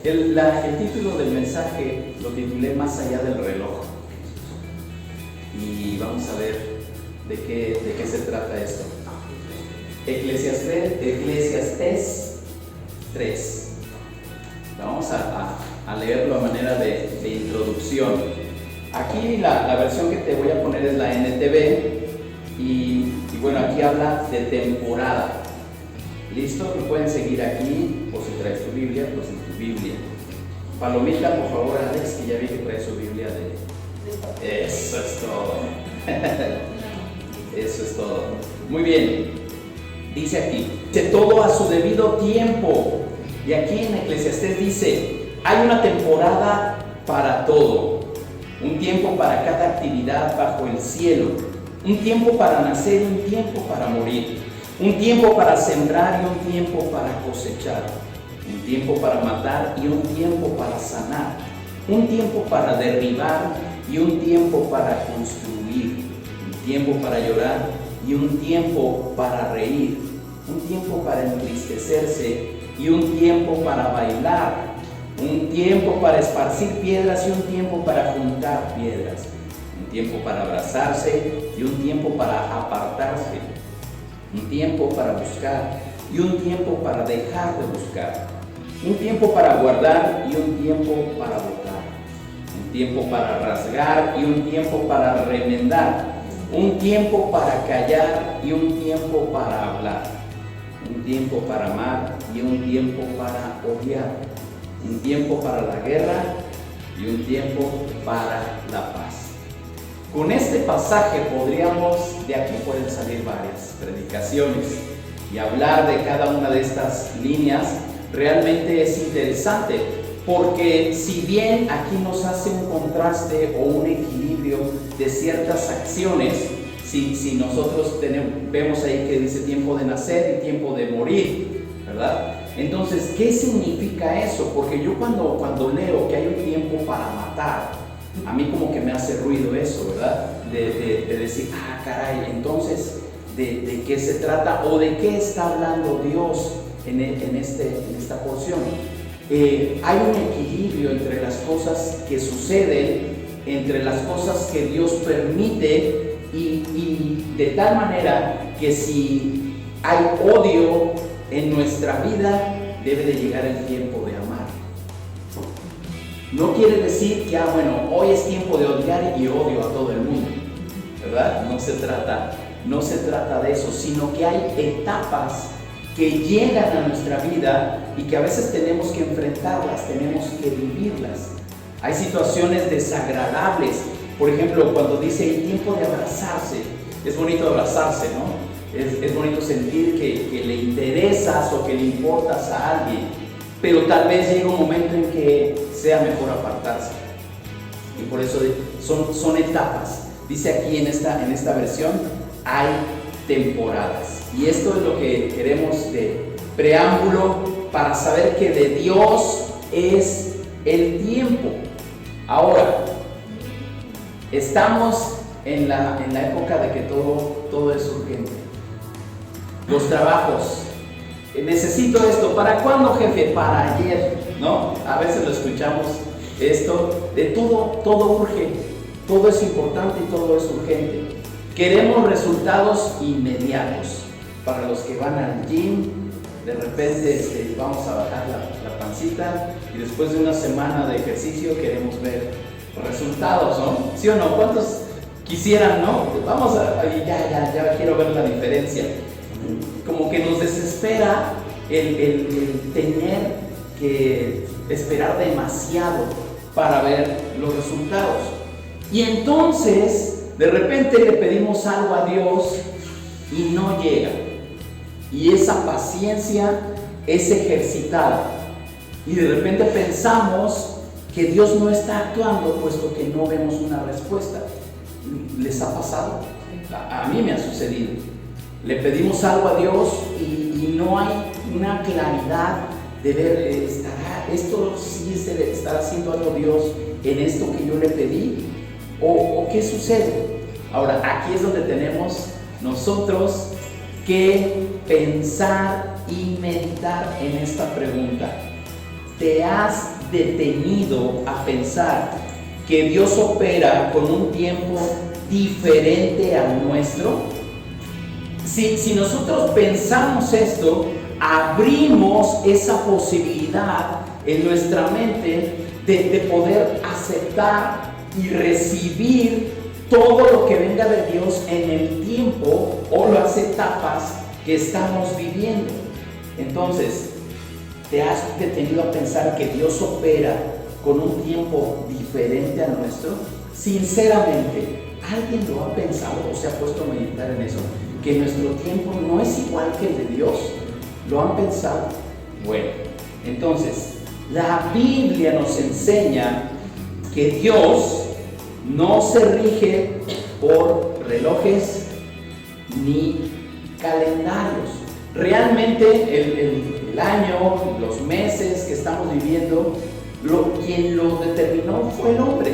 El título del mensaje lo titulé Más allá del reloj. Y vamos a ver de qué se trata esto. Eclesiastés 3. Vamos a leerlo a manera de introducción. Aquí la versión que te voy a poner es la NTV. Y bueno, aquí habla de temporada. ¿Listo? Me pueden seguir aquí, o si traes tu Biblia, pues en tu Biblia. Palomita, por favor, Alex, que ya vi que trae su Biblia de... Eso es todo. Eso es todo. Muy bien. Dice aquí, dice todo a su debido tiempo. Y aquí en Eclesiastés dice, hay una temporada para todo. Un tiempo para cada actividad bajo el cielo. Un tiempo para nacer y un tiempo para morir. Un tiempo para sembrar y un tiempo para cosechar. Un tiempo para matar y un tiempo para sanar. Un tiempo para derribar y un tiempo para construir. Un tiempo para llorar y un tiempo para reír. Un tiempo para entristecerse y un tiempo para bailar. Un tiempo para esparcir piedras y un tiempo para juntar piedras. Un tiempo para abrazarse y un tiempo para apartarse. Un tiempo para buscar y un tiempo para dejar de buscar. Un tiempo para guardar y un tiempo para botar. Un tiempo para rasgar y un tiempo para remendar. Un tiempo para callar y un tiempo para hablar. Un tiempo para amar y un tiempo para odiar. Un tiempo para la guerra y un tiempo para la paz. Con este pasaje de aquí pueden salir varias predicaciones y hablar de cada una de estas líneas realmente es interesante porque si bien aquí nos hace un contraste o un equilibrio de ciertas acciones, si nosotros vemos ahí que dice tiempo de nacer y tiempo de morir, ¿verdad? Entonces, ¿qué significa eso? Porque yo cuando leo que hay un tiempo para matar, a mí como que me hace ruido eso, ¿verdad? De decir, caray, entonces, ¿de qué se trata? ¿O de qué está hablando Dios en esta porción? Hay un equilibrio entre las cosas que suceden, entre las cosas que Dios permite y de tal manera que si hay odio en nuestra vida, debe de llegar el tiempo de amar. No quiere decir que, hoy es tiempo de odiar y odio a todo el mundo, ¿verdad? No se trata de eso, sino que hay etapas que llegan a nuestra vida y que a veces tenemos que enfrentarlas, tenemos que vivirlas. Hay situaciones desagradables, por ejemplo, cuando dice el tiempo de abrazarse, es bonito abrazarse, ¿no? Es bonito sentir que le interesas o que le importas a alguien, pero tal vez llega un momento en que sea mejor apartarse. Y por eso son etapas. Dice aquí en esta versión, hay temporadas. Y esto es lo que queremos de preámbulo para saber que de Dios es el tiempo. Ahora, estamos en la época de que todo es urgente. Los trabajos. Necesito esto. ¿Para cuándo, jefe? Para ayer, ¿no? A veces lo escuchamos esto. De todo urge. Todo es importante y todo es urgente. Queremos resultados inmediatos. Para los que van al gym, de repente vamos a bajar la pancita y después de una semana de ejercicio queremos ver resultados, ¿no? ¿Sí o no? ¿Cuántos quisieran, no? Vamos ya quiero ver la diferencia. Como que nos desespera el tener que esperar demasiado para ver los resultados. Y entonces, de repente le pedimos algo a Dios y no llega. Y esa paciencia es ejercitada. Y de repente pensamos que Dios no está actuando puesto que no vemos una respuesta. ¿Les ha pasado? A mí me ha sucedido. Le pedimos algo a Dios y no hay una claridad de ver, ¿esto sí se estará haciendo algo Dios en esto que yo le pedí? ¿O qué sucede? Ahora, aquí es donde tenemos nosotros que pensar y meditar en esta pregunta. ¿te has detenido a pensar que Dios opera con un tiempo diferente al nuestro? Si nosotros pensamos esto, abrimos esa posibilidad en nuestra mente de poder aceptar y recibir todo lo que venga de Dios en el tiempo o las etapas que estamos viviendo. Entonces, ¿te has detenido a pensar que Dios opera con un tiempo diferente al nuestro? Sinceramente, ¿alguien lo ha pensado o se ha puesto a meditar en eso? Que nuestro tiempo no es igual que el de Dios. ¿Lo han pensado? Bueno, entonces, la Biblia nos enseña que Dios no se rige por relojes ni calendarios. Realmente el año, los meses que estamos viviendo, quien lo determinó fue el hombre,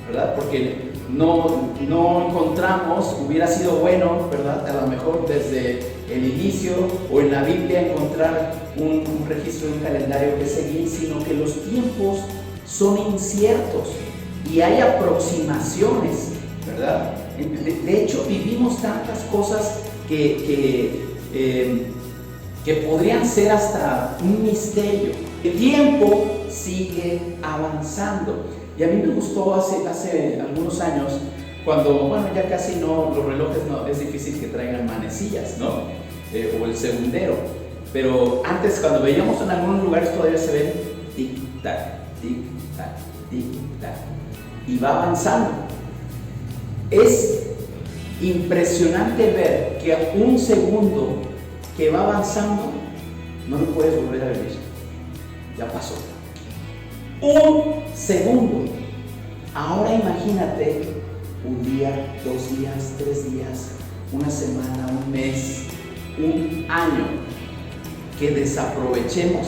¿verdad? Porque no encontramos, hubiera sido bueno, ¿verdad? A lo mejor desde el inicio o en la Biblia encontrar un registro de un calendario que seguir, sino que los tiempos son inciertos y hay aproximaciones, ¿verdad? De hecho, vivimos tantas cosas que podrían ser hasta un misterio. El tiempo sigue avanzando. Y a mí me gustó hace algunos años, cuando, bueno, ya casi no, los relojes no, es difícil que traigan manecillas, ¿no? O el segundero. Pero antes, cuando veíamos en algunos lugares, todavía se ven tic-tac, tic-tac, tic-tac. Y va avanzando. Es impresionante ver que a un segundo que va avanzando, no lo puedes volver a vivir. Ya pasó. Un segundo. Ahora imagínate un día, 2 días, 3 días, una semana, un mes, un año que desaprovechemos,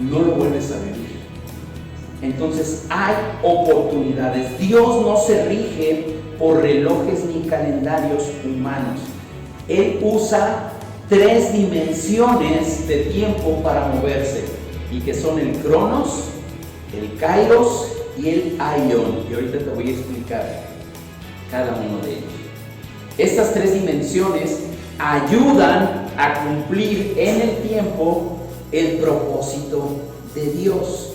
no lo vuelves a vivir. Entonces hay oportunidades. Dios no se rige por relojes ni calendarios humanos. Él usa 3 dimensiones de tiempo para moverse, y que son el Cronos, el Kairos y el Aion. Y ahorita te voy a explicar cada uno de ellos. Estas 3 dimensiones ayudan a cumplir en el tiempo el propósito de Dios.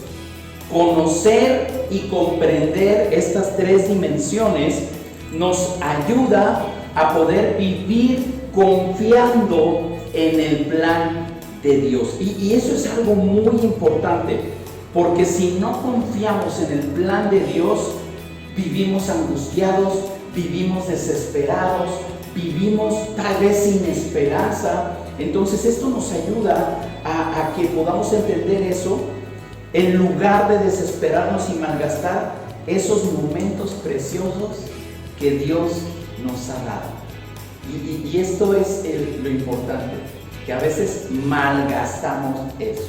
Conocer y comprender estas 3 dimensiones nos ayuda a poder vivir confiando en el plan de Dios. Y eso es algo muy importante, porque si no confiamos en el plan de Dios, vivimos angustiados, vivimos desesperados, vivimos tal vez sin esperanza. Entonces esto nos ayuda a que podamos entender eso, en lugar de desesperarnos y malgastar esos momentos preciosos que Dios nos ha dado. Y esto es lo importante, que a veces malgastamos eso.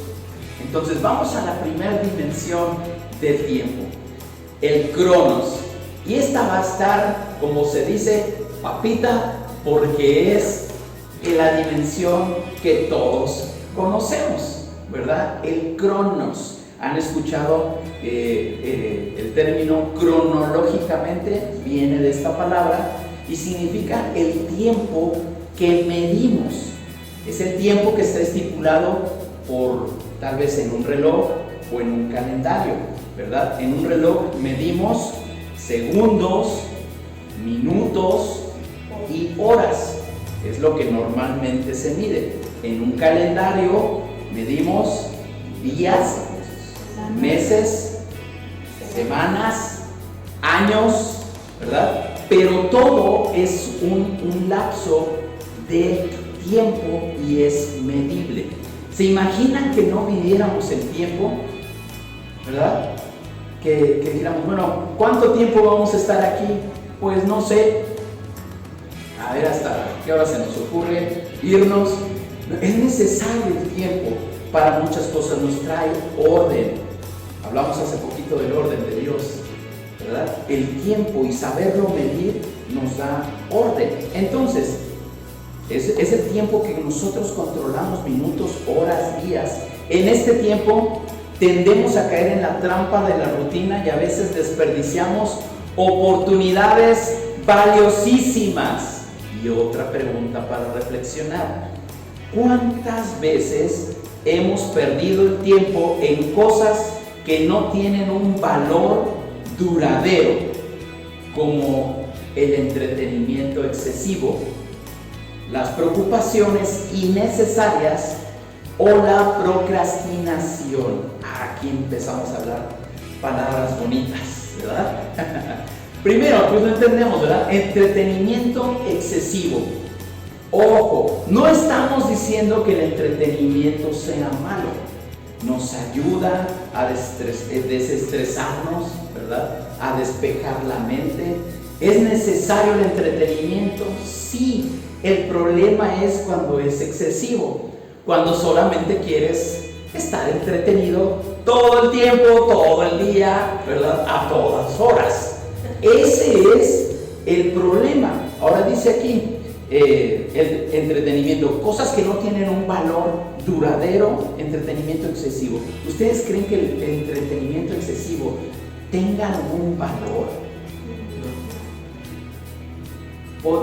Entonces vamos a la primera dimensión del tiempo, el Cronos. Y esta va a estar, como se dice, papita, porque es la dimensión que todos conocemos, ¿verdad? El Cronos. ¿Han escuchado el término cronológicamente? Viene de esta palabra y significa el tiempo que medimos. Es el tiempo que está estipulado por tal vez en un reloj o en un calendario, ¿verdad? En un reloj medimos segundos, minutos y horas. Es lo que normalmente se mide. En un calendario medimos días, meses, semanas, años, ¿verdad? Pero todo es un lapso de tiempo y es medible. ¿Se imaginan que no midiéramos el tiempo? ¿Verdad? Que dijéramos, bueno, ¿cuánto tiempo vamos a estar aquí? Pues no sé. A ver hasta qué hora se nos ocurre irnos. Es necesario el tiempo para muchas cosas, nos trae orden. Hablamos hace poquito del orden de Dios, ¿verdad? El tiempo y saberlo medir nos da orden. Entonces, es el tiempo que nosotros controlamos, minutos, horas, días. En este tiempo tendemos a caer en la trampa de la rutina y a veces desperdiciamos oportunidades valiosísimas. Y otra pregunta para reflexionar: ¿cuántas veces hemos perdido el tiempo en cosas que no tienen un valor duradero, como el entretenimiento excesivo, las preocupaciones innecesarias o la procrastinación? Aquí empezamos a hablar palabras bonitas, ¿verdad? Primero, pues lo entendemos, ¿verdad? Entretenimiento excesivo. Ojo, no estamos diciendo que el entretenimiento sea malo. Nos ayuda a desestresarnos, ¿verdad? A despejar la mente. ¿Es necesario el entretenimiento? Sí. El problema es cuando es excesivo, cuando solamente quieres estar entretenido todo el tiempo, todo el día, ¿verdad? A todas horas. Ese es el problema. Ahora dice aquí, el entretenimiento, cosas que no tienen un valor duradero, entretenimiento excesivo. ¿Ustedes creen que el entretenimiento excesivo tenga algún valor?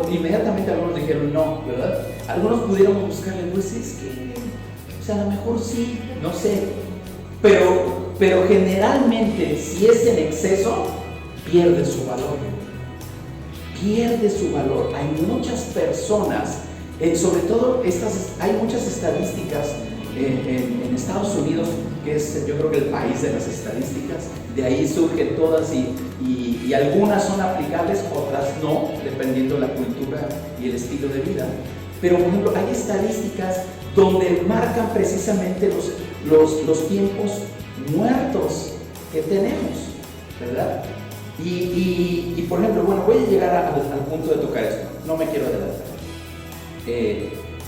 Inmediatamente algunos dijeron no, ¿verdad? Algunos pudieron buscarle, pues es que, o sea, a lo mejor sí, no sé, pero generalmente si es en exceso, pierde su valor. Pierde su valor. Hay muchas personas, sobre todo hay muchas estadísticas en Estados Unidos, que es yo creo que el país de las estadísticas, de ahí surgen todas y algunas son aplicables, otras no, dependiendo de la cultura y el estilo de vida. Pero por ejemplo, hay estadísticas donde marcan precisamente los tiempos muertos que tenemos, ¿verdad? Y por ejemplo, bueno, voy a llegar al punto de tocar esto, no me quiero adelantar.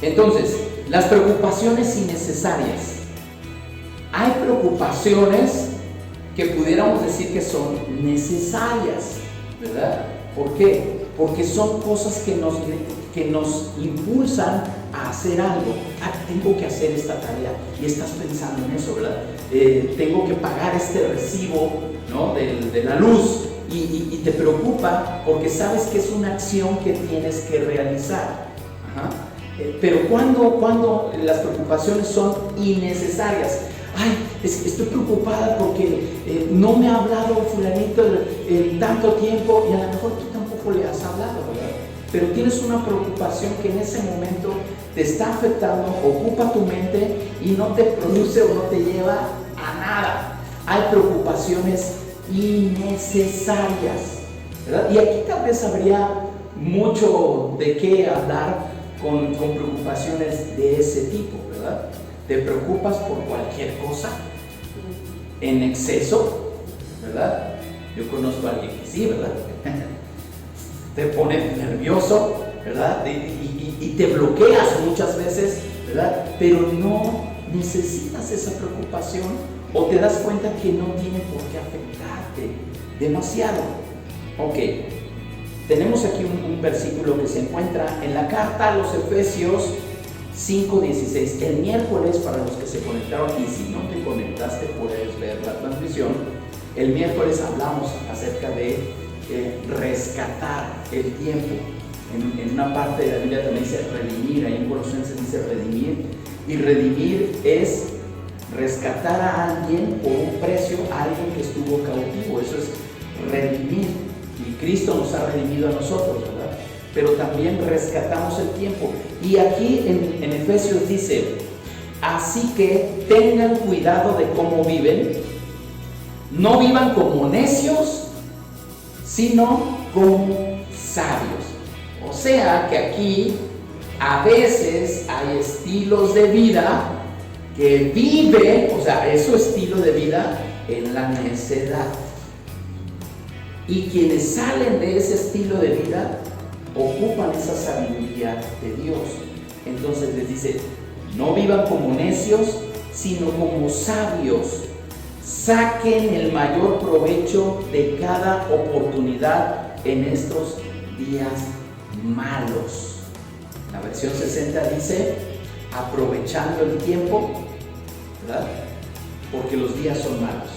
Entonces, las preocupaciones innecesarias. Hay preocupaciones que pudiéramos decir que son necesarias, ¿verdad? ¿Por qué? Porque son cosas que nos impulsan a hacer algo. Tengo que hacer esta tarea y estás pensando en eso, ¿verdad? Tengo que pagar este recibo, ¿no? de la luz y te preocupa porque sabes que es una acción que tienes que realizar. Ajá. Pero cuando las preocupaciones son innecesarias. Ay, estoy preocupada porque no me ha hablado fulanito en tanto tiempo y a lo mejor tú tampoco le has hablado, ¿verdad? Pero tienes una preocupación que en ese momento te está afectando, ocupa tu mente y no te produce o no te lleva a nada. Hay preocupaciones innecesarias, ¿verdad? Y aquí tal vez habría mucho de qué hablar con preocupaciones de ese tipo, ¿verdad? Te preocupas por cualquier cosa en exceso, ¿verdad? Yo conozco a alguien que sí, ¿verdad? Te pone nervioso, ¿verdad? Y te bloqueas muchas veces, ¿verdad? Pero no necesitas esa preocupación o te das cuenta que no tiene por qué afectarte demasiado. Ok, tenemos aquí un versículo que se encuentra en la carta a los Efesios 5:16. El miércoles, para los que se conectaron, y si no te conectaste puedes ver la transmisión, el miércoles hablamos acerca de rescatar el tiempo. En una parte de la Biblia también dice redimir, ahí en Colosenses dice redimir, y redimir es rescatar a alguien por un precio, a alguien que estuvo cautivo. Eso es redimir, y Cristo nos ha redimido a nosotros, ¿verdad? Pero también rescatamos el tiempo. Y aquí en Efesios dice: así que tengan cuidado de cómo viven, no vivan como necios, sino como sabios. O sea que aquí a veces hay estilos de vida que viven, o sea, es su estilo de vida en la necedad. Y quienes salen de ese estilo de vida ocupan esa sabiduría de Dios. Entonces les dice: no vivan como necios, sino como sabios. Saquen el mayor provecho de cada oportunidad en estos días malos. La versión 60 dice: aprovechando el tiempo, ¿verdad? porque los días son malos.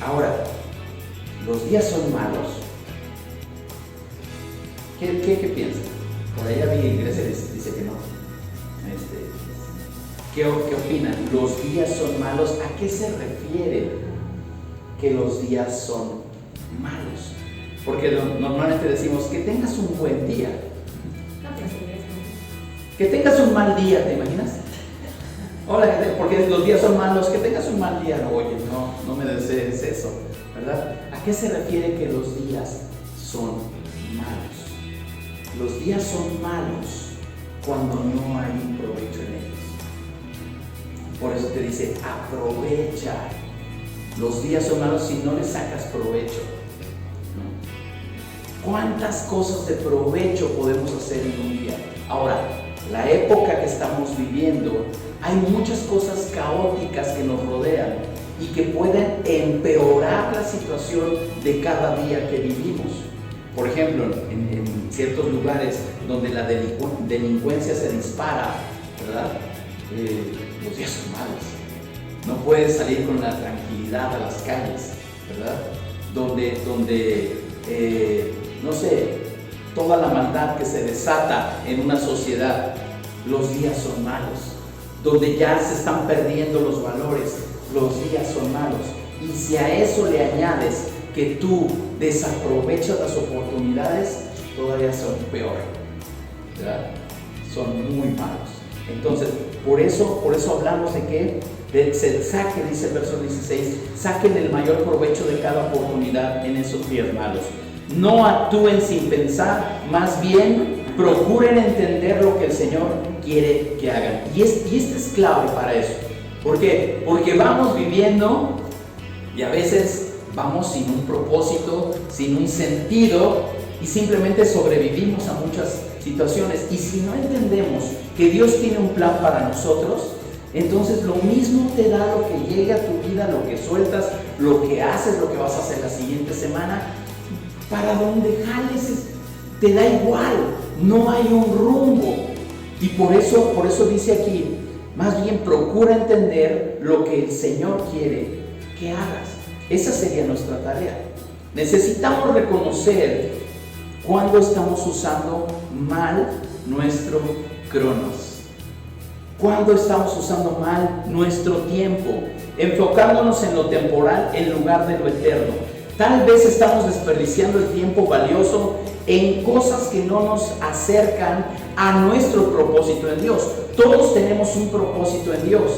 Ahora, los días son malos. ¿Qué piensan? Por allá vi Grecia dice que no. ¿Qué opinan? ¿Los días son malos? ¿A qué se refiere que los días son malos? Porque normalmente decimos que tengas un buen día. Que tengas un mal día, ¿te imaginas? Hola, porque los días son malos, que tengas un mal día. Oye, no me desees eso, ¿verdad? ¿A qué se refiere que los días son malos? Los días son malos cuando no hay un provecho en ellos. Por eso te dice, aprovecha. Los días son malos si no le sacas provecho. ¿Cuántas cosas de provecho podemos hacer en un día? Ahora, la época que estamos viviendo, hay muchas cosas caóticas que nos rodean y que pueden empeorar la situación de cada día que vivimos. Por ejemplo, en ciertos lugares donde la delincuencia se dispara, ¿verdad? Los días son malos. No puedes salir con la tranquilidad a las calles, ¿verdad? Donde no sé, toda la maldad que se desata en una sociedad, los días son malos. Donde ya se están perdiendo los valores, los días son malos. Y si a eso le añades que tú desaprovechas las oportunidades, todavía son peor, ¿verdad? Son muy malos. Entonces, por eso hablamos de que se saque, dice el verso 16, saquen el mayor provecho de cada oportunidad en esos días malos. No actúen sin pensar, más bien procuren entender lo que el Señor quiere que hagan. Y esta es clave para eso. ¿Por qué? Porque vamos viviendo y a veces vamos sin un propósito, sin un sentido y simplemente sobrevivimos a muchas situaciones. Y si no entendemos que Dios tiene un plan para nosotros, entonces lo mismo te da lo que llegue a tu vida, lo que sueltas, lo que haces, lo que vas a hacer la siguiente semana. Para donde jales, te da igual, no hay un rumbo. Y por eso dice aquí, más bien procura entender lo que el Señor quiere que hagas. Esa sería nuestra tarea. Necesitamos reconocer cuando estamos usando mal nuestro cronos. Cuando estamos usando mal nuestro tiempo, enfocándonos en lo temporal en lugar de lo eterno. Tal vez estamos desperdiciando el tiempo valioso en cosas que no nos acercan a nuestro propósito en Dios. Todos tenemos un propósito en Dios,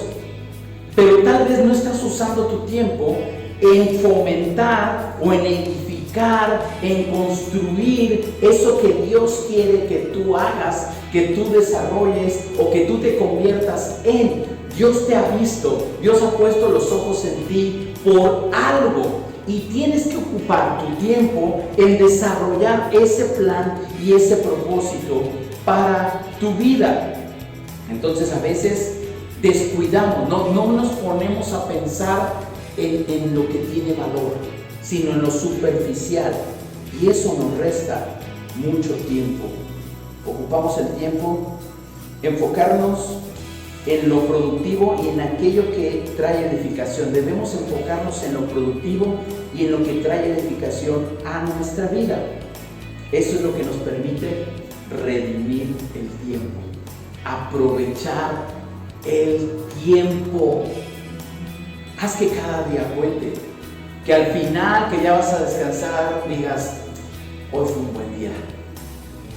pero tal vez no estás usando tu tiempo en fomentar o en edificar, en construir eso que Dios quiere que tú hagas, que tú desarrolles o que tú te conviertas en. Dios te ha visto, Dios ha puesto los ojos en ti por algo. Y tienes que ocupar tu tiempo en desarrollar ese plan y ese propósito para tu vida. Entonces a veces descuidamos, no nos ponemos a pensar en lo que tiene valor, sino en lo superficial. Y eso nos resta mucho tiempo. Ocupamos el tiempo, enfocarnos en lo productivo y en aquello que trae edificación. Debemos enfocarnos en lo productivo y en lo que trae edificación a nuestra vida. Eso es lo que nos permite redimir el tiempo, aprovechar el tiempo. Haz que cada día cuente, que al final que ya vas a descansar digas, hoy fue un buen día,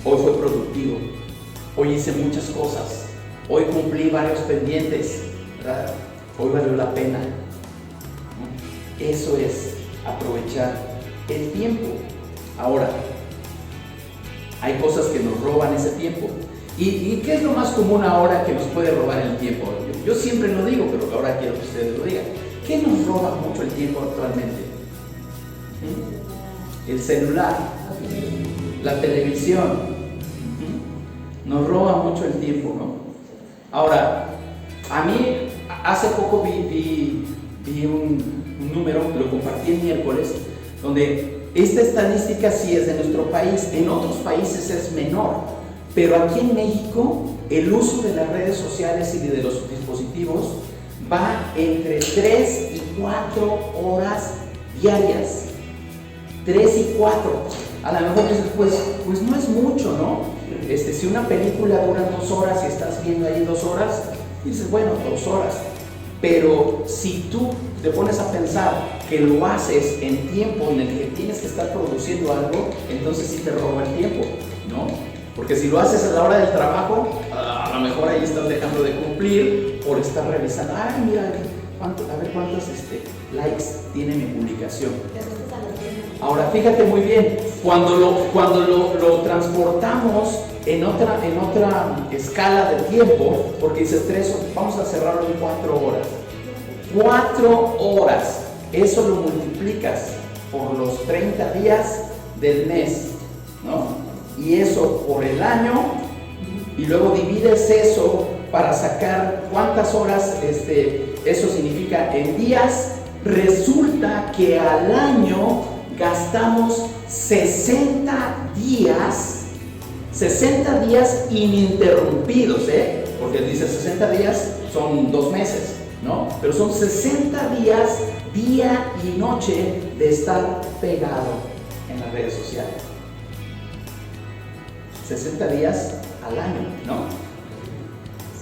hoy fue productivo, hoy hice muchas cosas, hoy cumplí varios pendientes, ¿verdad? Hoy valió la pena. Eso es aprovechar el tiempo. Ahora, hay cosas que nos roban ese tiempo. ¿Y qué es lo más común ahora que nos puede robar el tiempo? Yo siempre lo digo, pero ahora quiero que ustedes lo digan. ¿Qué nos roba mucho el tiempo actualmente? El celular, la televisión. Nos roba mucho el tiempo, ¿no? Ahora, a mí hace poco vi un número, lo compartí el miércoles, donde esta estadística sí es de nuestro país, en otros países es menor, pero aquí en México el uso de las redes sociales y de los dispositivos va entre 3 y 4 horas diarias. 3 y 4. A lo mejor dices, pues no es mucho, ¿no? Si una película dura 2 horas y estás viendo ahí 2 horas, dices, bueno, 2 horas. Pero si tú te pones a pensar que lo haces en tiempo en el que tienes que estar produciendo algo, entonces sí te roba el tiempo, ¿no? Porque si lo haces a la hora del trabajo, a lo mejor ahí estás dejando de cumplir por estar revisando, ay, mira, a ver cuántos likes tiene mi publicación. Ahora, fíjate muy bien, cuando lo transportamos en otra escala de tiempo, porque dices 3, vamos a cerrarlo en 4 horas. 4 horas, eso lo multiplicas por los 30 días del mes, ¿no? Y eso por el año, y luego divides eso para sacar cuántas horas eso significa en días. Resulta que al año gastamos 60 días ininterrumpidos, porque dice 60 días son 2 meses, ¿no? Pero son 60 días, día y noche, de estar pegado en las redes sociales. 60 días al año, ¿no?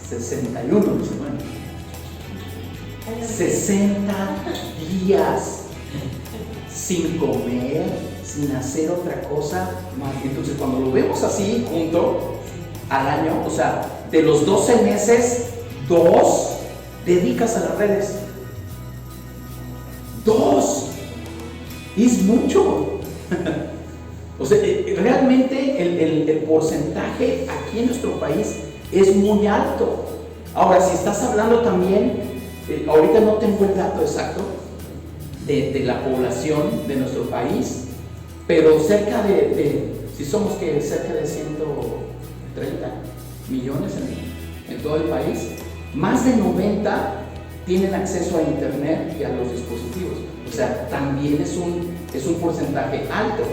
61, dice, bueno. 60 días sin comer, sin hacer otra cosa más. Entonces, cuando lo vemos así junto al año, o sea, de los 12 meses, 2 dedicas a las redes. 2 es mucho. O sea, realmente el porcentaje aquí en nuestro país es muy alto. Ahora, si estás hablando también, ahorita no tengo el dato exacto de la población de nuestro país, pero cerca si somos que cerca de 130 millones en todo el país, más de 90 tienen acceso a internet y a los dispositivos. O sea, también es un porcentaje alto,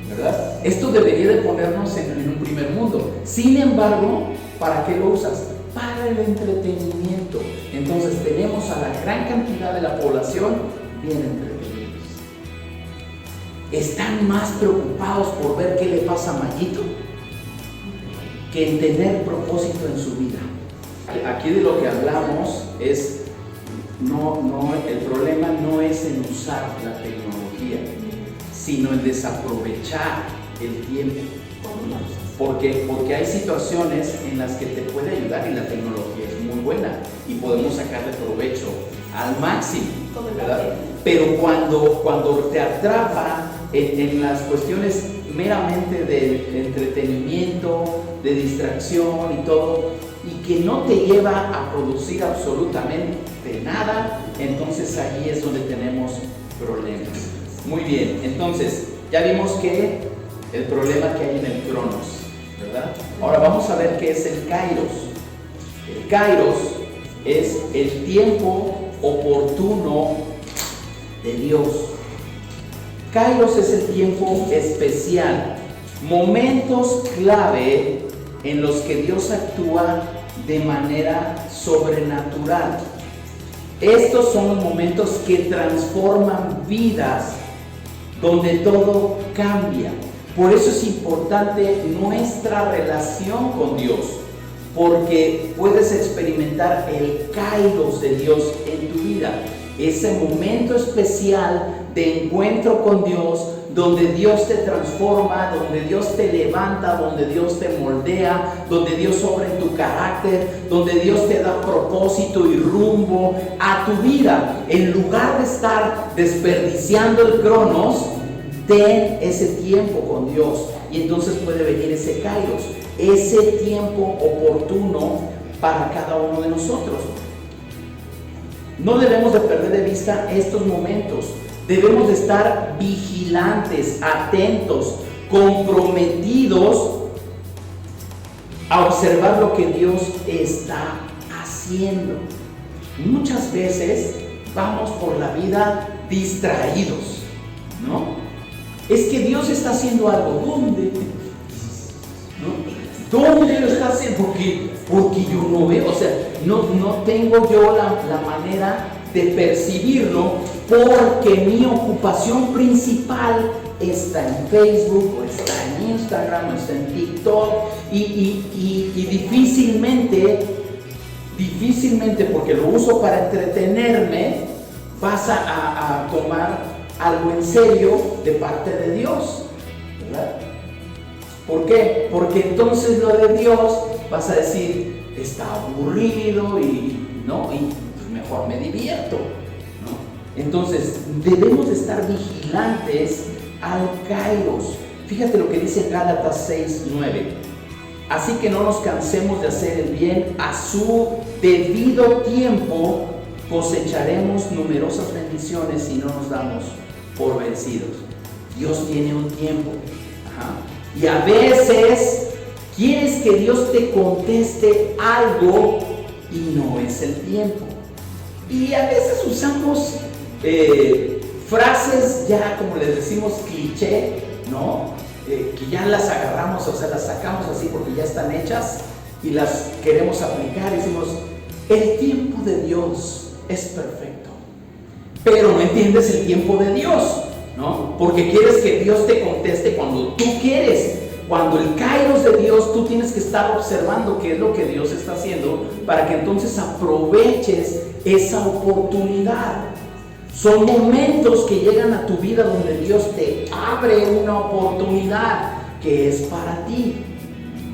¿verdad? Esto debería de ponernos en un primer mundo. Sin embargo, ¿para qué lo usas? Para el entretenimiento. Entonces tenemos a la gran cantidad de la población bien entretenidos. Están más preocupados por ver qué le pasa a Mayito que en tener propósito en su vida. Aquí de lo que hablamos es, el problema no es en usar la tecnología, sino en desaprovechar el tiempo. Porque hay situaciones en las que te puede ayudar y la tecnología es muy buena y podemos sacarle provecho al máximo, ¿verdad? Pero cuando te atrapa en las cuestiones meramente de entretenimiento, de distracción y todo, y que no te lleva a producir absolutamente nada, entonces ahí es donde tenemos problemas. Muy bien, entonces ya vimos que el problema que hay en el Cronos, ¿verdad? Ahora vamos a ver qué es el Kairos. El Kairos es el tiempo oportuno de Dios. Kairos es el tiempo especial, momentos clave en los que Dios actúa de manera sobrenatural. Estos son los momentos que transforman vidas, donde todo cambia. Por eso es importante nuestra relación con Dios, porque puedes experimentar el Kairos de Dios en tu vida, ese momento especial de encuentro con Dios, donde Dios te transforma, donde Dios te levanta, donde Dios te moldea, donde Dios obra en tu carácter, donde Dios te da propósito y rumbo a tu vida. En lugar de estar desperdiciando el Cronos, ten ese tiempo con Dios y entonces puede venir ese Kairos, ese tiempo oportuno para cada uno de nosotros. No debemos de perder de vista estos momentos. Debemos de estar vigilantes, atentos, comprometidos a observar lo que Dios está haciendo. Muchas veces vamos por la vida distraídos, ¿no? Es que Dios está haciendo algo. ¿Dónde? ¿No? ¿Dónde lo está haciendo? Porque porque yo no veo, o sea, no tengo yo la manera de percibirlo, porque mi ocupación principal está en Facebook, o está en Instagram, o está en TikTok, y difícilmente, porque lo uso para entretenerme, vas a tomar algo en serio de parte de Dios, ¿verdad? ¿Por qué? Porque entonces lo de Dios vas a decir, está aburrido y pues mejor me divierto, ¿no? Entonces debemos de estar vigilantes al kairos. Fíjate lo que dice Gálatas 6:9. Así que no nos cansemos de hacer el bien, a su debido tiempo cosecharemos numerosas bendiciones si no nos damos por vencidos. Dios tiene un tiempo. Y a veces quieres que Dios te conteste algo y no es el tiempo. Y a veces usamos frases ya, como les decimos, cliché, ¿no? Que ya las agarramos, o sea, las sacamos así porque ya están hechas y las queremos aplicar y decimos, el tiempo de Dios es perfecto, pero no entiendes el tiempo de Dios, ¿no? Porque quieres que Dios te conteste cuando tú quieres. Cuando el kairos de Dios, tú tienes que estar observando qué es lo que Dios está haciendo para que entonces aproveches esa oportunidad. Son momentos que llegan a tu vida donde Dios te abre una oportunidad que es para ti.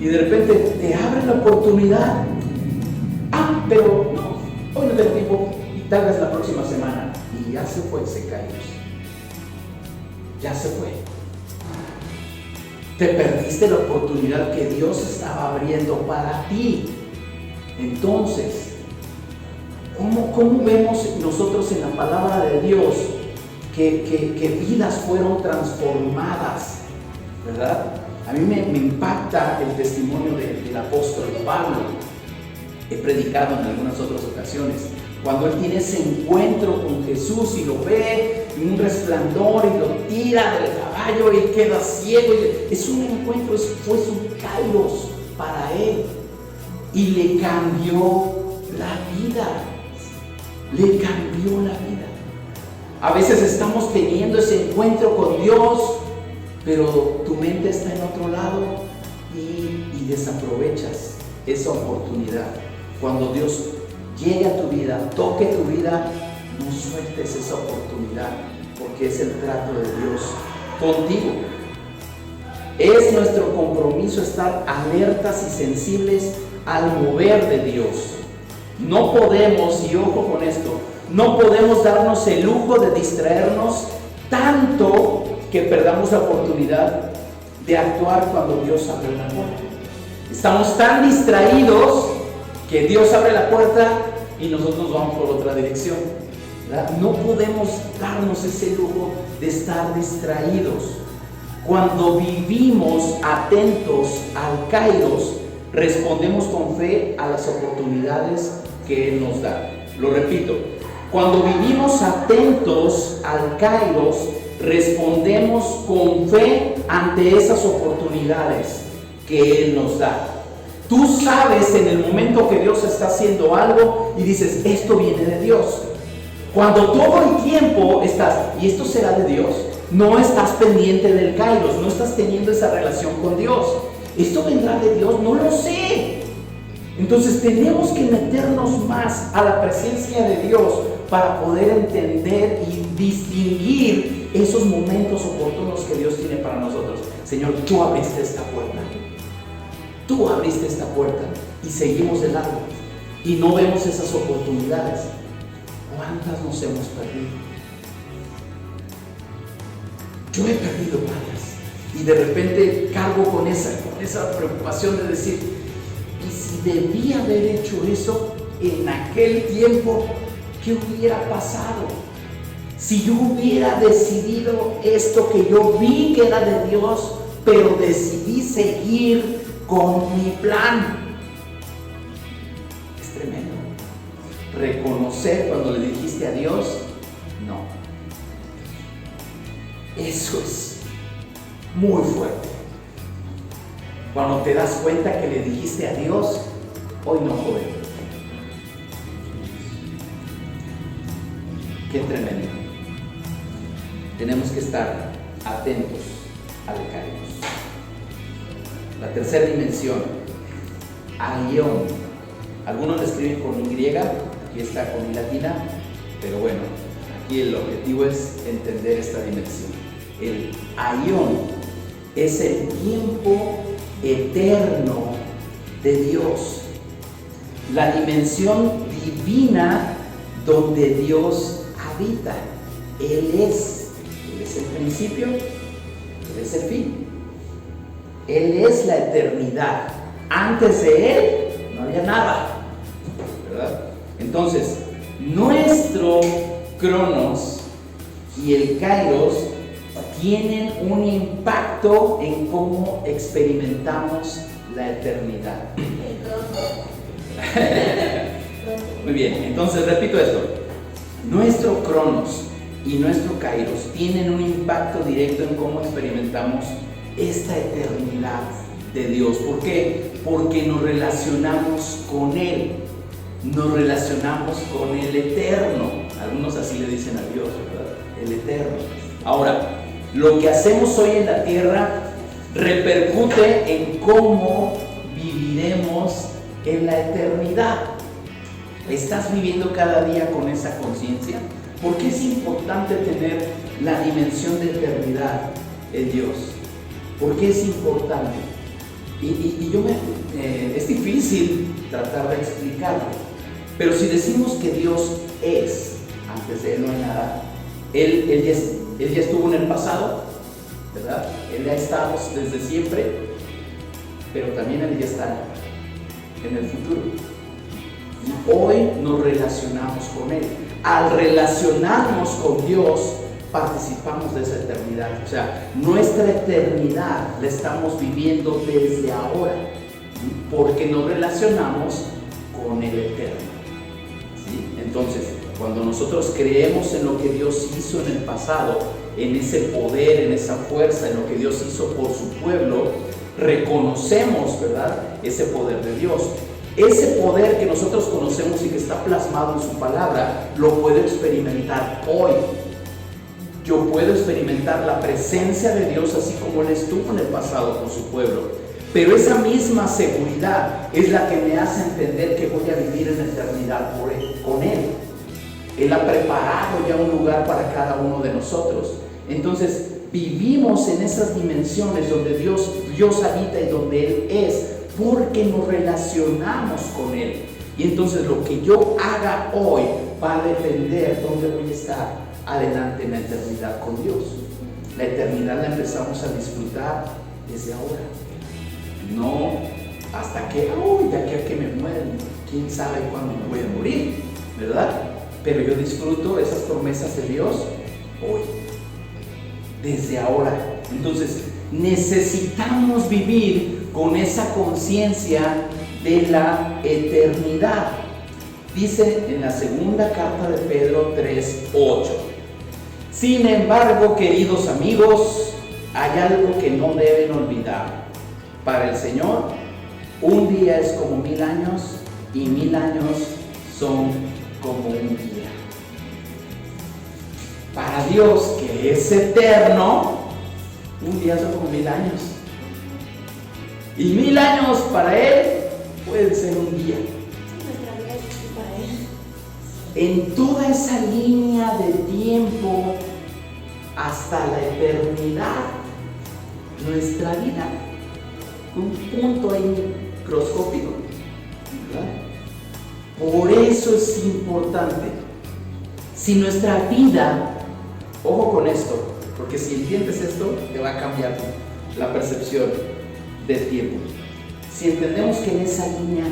Y de repente te abre la oportunidad. Pero no, hoy no tengo tiempo y tal vez la próxima semana. Y ya se fue ese kairos. Ya se fue. Te perdiste la oportunidad que Dios estaba abriendo para ti. Entonces, ¿cómo vemos nosotros en la palabra de Dios que vidas fueron transformadas? ¿Verdad? A mí me impacta el testimonio del apóstol Pablo. He predicado en algunas otras ocasiones. Cuando él tiene ese encuentro con Jesús y lo ve en un resplandor y lo tira del caballo y queda ciego. Es un encuentro, fue su kairos para él. Y le cambió la vida. Le cambió la vida. A veces estamos teniendo ese encuentro con Dios, pero tu mente está en otro lado y desaprovechas esa oportunidad. Cuando Dios llegue a tu vida, toque tu vida, no sueltes esa oportunidad, porque es el trato de Dios contigo. Es nuestro compromiso estar alertas y sensibles al mover de Dios. No podemos, y ojo con esto, no podemos darnos el lujo de distraernos tanto que perdamos la oportunidad de actuar cuando Dios abre la puerta. Estamos tan distraídos que Dios abre la puerta y nosotros nos vamos por otra dirección, ¿verdad? No podemos darnos ese lujo de estar distraídos. Cuando vivimos atentos al kairos, respondemos con fe a las oportunidades que Él nos da. Lo repito, cuando vivimos atentos al kairos, respondemos con fe ante esas oportunidades que Él nos da. Tú sabes en el momento que Dios está haciendo algo y dices, esto viene de Dios. Cuando todo el tiempo estás, ¿y esto será de Dios? No estás pendiente del kairos, no estás teniendo esa relación con Dios. ¿Esto vendrá de Dios? No lo sé. Entonces tenemos que meternos más a la presencia de Dios para poder entender y distinguir esos momentos oportunos que Dios tiene para nosotros. Señor, tú abriste esta puerta. Tú abriste esta puerta y seguimos de largo y no vemos esas oportunidades. ¿Cuántas nos hemos perdido? Yo he perdido varias y de repente cargo con esa preocupación de decir, ¿y si debía haber hecho eso en aquel tiempo? ¿Qué hubiera pasado? Si yo hubiera decidido esto que yo vi que era de Dios, pero decidí seguir con mi plan. Es tremendo. Reconocer cuando le dijiste a Dios, no. Eso es muy fuerte. Cuando te das cuenta que le dijiste a Dios Hoy no podemos. Qué tremendo. Tenemos que estar atentos al Kairos. La tercera dimensión, aion. Algunos lo escriben con Y, aquí está con I latina, pero bueno, aquí el objetivo es entender esta dimensión. El aion es el tiempo eterno de Dios, la dimensión divina donde Dios habita. Él es el principio, Él es el fin, Él es la eternidad. Antes de Él no había nada, ¿verdad? Entonces, nuestro Cronos y el Kairos tienen un impacto en cómo experimentamos la eternidad. Muy bien, entonces repito esto. Nuestro Cronos y nuestro Kairos tienen un impacto directo en cómo experimentamos esta eternidad de Dios. ¿Por qué? Porque nos relacionamos con Él, nos relacionamos con el Eterno. Algunos así le dicen a Dios, ¿verdad? El Eterno. Ahora, lo que hacemos hoy en la tierra repercute en cómo viviremos en la eternidad. ¿Estás viviendo cada día con esa conciencia? ¿Por qué es importante tener la dimensión de eternidad en Dios? ¿Por qué es importante? Es difícil tratar de explicarlo, pero si decimos que Dios es, antes de Él no hay nada, Él ya estuvo en el pasado, ¿verdad? Él ya ha estado desde siempre, pero también Él ya está en el futuro. Y hoy nos relacionamos con Él. Al relacionarnos con Dios, participamos de esa eternidad. O sea, nuestra eternidad la estamos viviendo desde ahora, porque nos relacionamos con el Eterno. ¿Sí? Entonces, cuando nosotros creemos en lo que Dios hizo en el pasado, en ese poder, en esa fuerza, en lo que Dios hizo por su pueblo, reconocemos, ¿verdad?, ese poder de Dios. Ese poder que nosotros conocemos y que está plasmado en su palabra, lo puedo experimentar hoy. Yo puedo experimentar la presencia de Dios así como Él estuvo en el pasado con su pueblo. Pero esa misma seguridad es la que me hace entender que voy a vivir en la eternidad con Él. Él ha preparado ya un lugar para cada uno de nosotros. Entonces, vivimos en esas dimensiones donde Dios habita y donde Él es, porque nos relacionamos con Él. Y entonces lo que yo haga hoy va a depender dónde voy a estar adelante en la eternidad con Dios. La eternidad la empezamos a disfrutar desde ahora, no hasta que, de aquí a que me mueren, quién sabe cuándo me voy a morir, ¿verdad? Pero yo disfruto esas promesas de Dios hoy, desde ahora. Entonces necesitamos vivir con esa conciencia de la eternidad. Dice en la segunda carta de Pedro 3:8: sin embargo, queridos amigos, hay algo que no deben olvidar. Para el Señor, un día es como 1000 años y 1000 años son como un día. Para Dios, que es eterno, un día son como 1000 años. Y 1000 años para Él pueden ser un día. En toda esa línea de tiempo hasta la eternidad, nuestra vida, un punto ahí microscópico, ¿verdad? Por eso es importante. Si nuestra vida, ojo con esto, porque si entiendes esto, te va a cambiar la percepción del tiempo. Si entendemos que en esa línea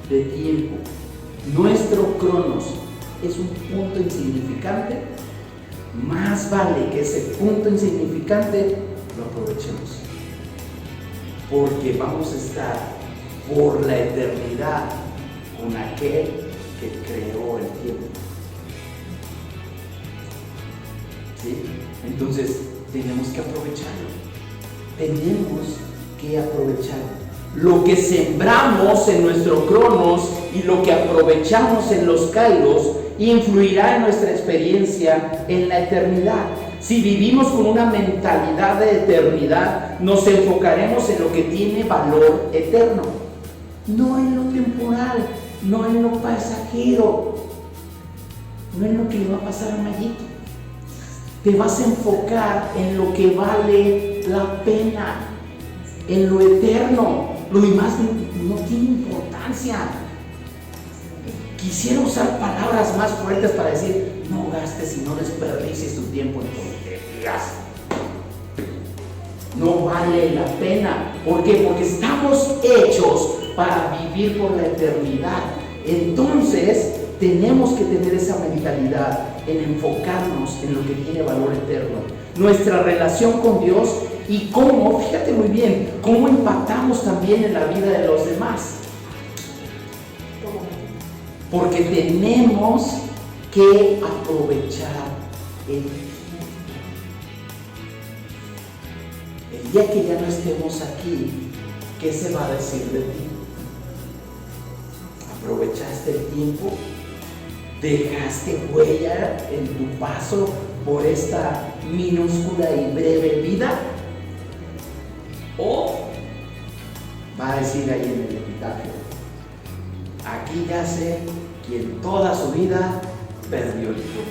de tiempo, nuestro Cronos es un punto insignificante, más vale que ese punto insignificante lo aprovechemos, porque vamos a estar por la eternidad con aquel que creó el tiempo. ¿Sí? Entonces tenemos que aprovecharlo, tenemos que aprovecharlo. Lo que sembramos en nuestro cronos y lo que aprovechamos en los kairos influirá en nuestra experiencia en la eternidad. Si vivimos con una mentalidad de eternidad, nos enfocaremos en lo que tiene valor eterno, no en lo temporal, no en lo pasajero, no en lo que le va a pasar a Mayito. Te vas a enfocar en lo que vale la pena, en lo eterno. Lo demás no tiene importancia. Quisiera usar palabras más fuertes para decir: no gastes y no desperdicies tu tiempo en tonterías. No vale la pena. ¿Por qué? Porque estamos hechos para vivir por la eternidad. Entonces tenemos que tener esa mentalidad en enfocarnos en lo que tiene valor eterno. Nuestra relación con Dios y cómo, fíjate muy bien, cómo impactamos también en la vida de los demás. Porque tenemos que aprovechar el tiempo. El día que ya no estemos aquí, ¿qué se va a decir de ti? ¿Aprovechaste el tiempo? ¿Dejaste huella en tu paso por esta minúscula y breve vida? ¿O va a decir ahí en el epitafio: aquí yace quien toda su vida perdió el tiempo,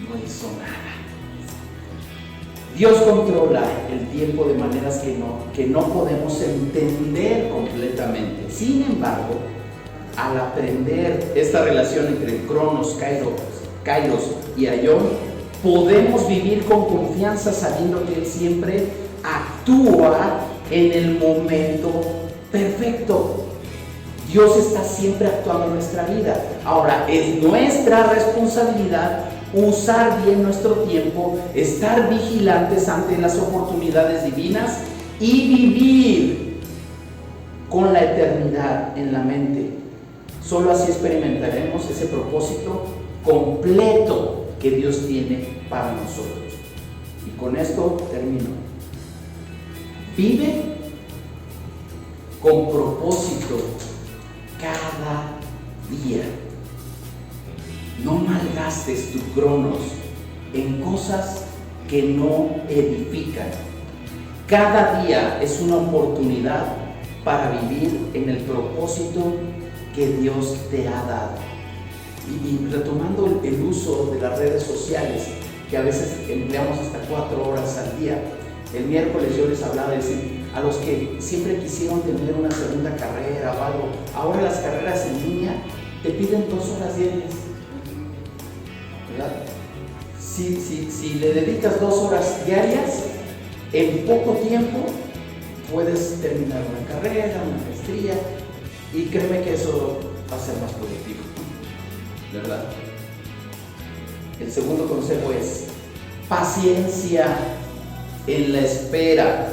no hizo nada? Dios controla el tiempo de maneras que no podemos entender completamente. Sin embargo, al aprender esta relación entre Cronos, Kairos y Aion, podemos vivir con confianza sabiendo que Él siempre actúa en el momento perfecto. Dios está siempre actuando en nuestra vida. Ahora, es nuestra responsabilidad usar bien nuestro tiempo, estar vigilantes ante las oportunidades divinas y vivir con la eternidad en la mente. Solo así experimentaremos ese propósito completo que Dios tiene para nosotros. Y con esto termino. Vive con propósito cada día. No malgastes tu cronos en cosas que no edifican. Cada día es una oportunidad para vivir en el propósito que Dios te ha dado. Y retomando el uso de las redes sociales, que a veces empleamos hasta 4 horas al día. El miércoles yo les hablaba de decir, a los que siempre quisieron tener una segunda carrera o algo, ahora las carreras en línea te piden 2 horas diarias, ¿verdad? Si le dedicas 2 horas diarias, en poco tiempo puedes terminar una carrera, una maestría, y créeme que eso va a ser más productivo, ¿verdad? El segundo consejo es paciencia en la espera.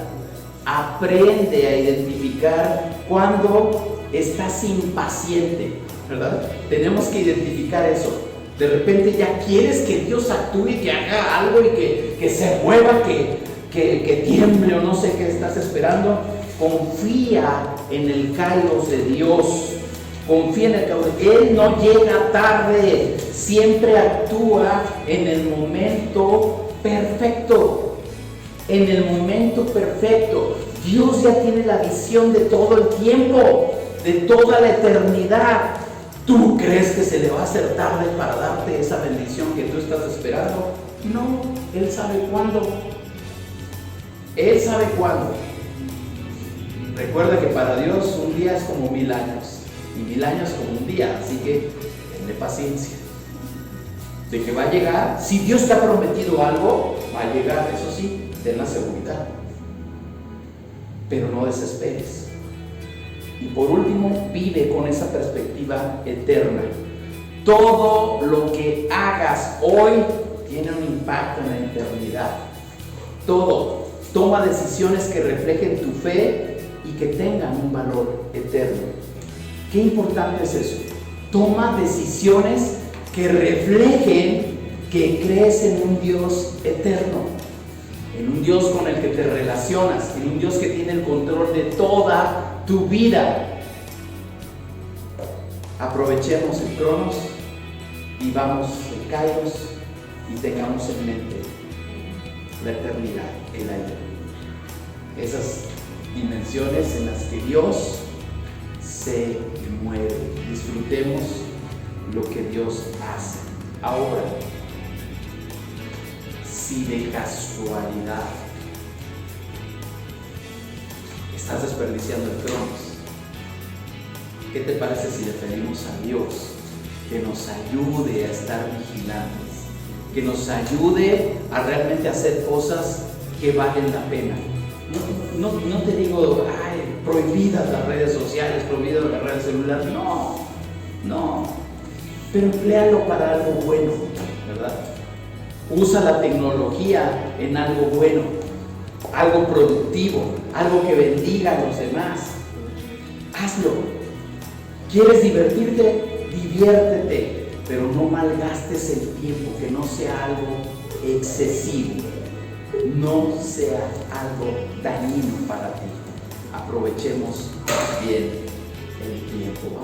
Aprende a identificar cuando estás impaciente, ¿verdad? Tenemos que identificar eso. De repente ya quieres que Dios actúe, que haga algo y que se mueva, que tiemble o no sé qué estás esperando. Confía en el Kairos de Dios. Confía en el Kairos. Él no llega tarde, siempre actúa en el momento perfecto. En el momento perfecto. Dios ya tiene la visión de todo el tiempo, de toda la eternidad. ¿Tú crees que se le va a hacer tarde para darte esa bendición que tú estás esperando? No, Él sabe cuándo. Él sabe cuándo. Recuerda que para Dios un día es como 1000 años y 1000 años como un día, así que tenle paciencia. De que va a llegar, si Dios te ha prometido algo, va a llegar, eso sí, ten la seguridad. Pero no desesperes. Y por último, vive con esa perspectiva eterna. Todo lo que hagas hoy tiene un impacto en la eternidad. Todo. Toma decisiones que reflejen tu fe y que tengan un valor eterno. Qué importante es eso. Toma decisiones que reflejen que crees en un Dios eterno. en un Dios con el que te relacionas, en un Dios que tiene el control de toda tu vida. Aprovechemos el Cronos, vivamos el Kairos y tengamos en mente la eternidad, el ayer. Esas dimensiones en las que Dios se mueve. Disfrutemos lo que Dios hace. Ahora, si de casualidad estás desperdiciando el Cronos, ¿qué te parece si le pedimos a Dios que nos ayude a estar vigilantes, que nos ayude a realmente hacer cosas que valen la pena? No te digo, prohibidas las redes sociales, prohibidas las redes celulares, no, pero empléalo para algo bueno, ¿verdad? Usa la tecnología en algo bueno, algo productivo, algo que bendiga a los demás. Hazlo. ¿Quieres divertirte? Diviértete, pero no malgastes el tiempo, que no sea algo excesivo, no sea algo dañino para ti. Aprovechemos bien el tiempo.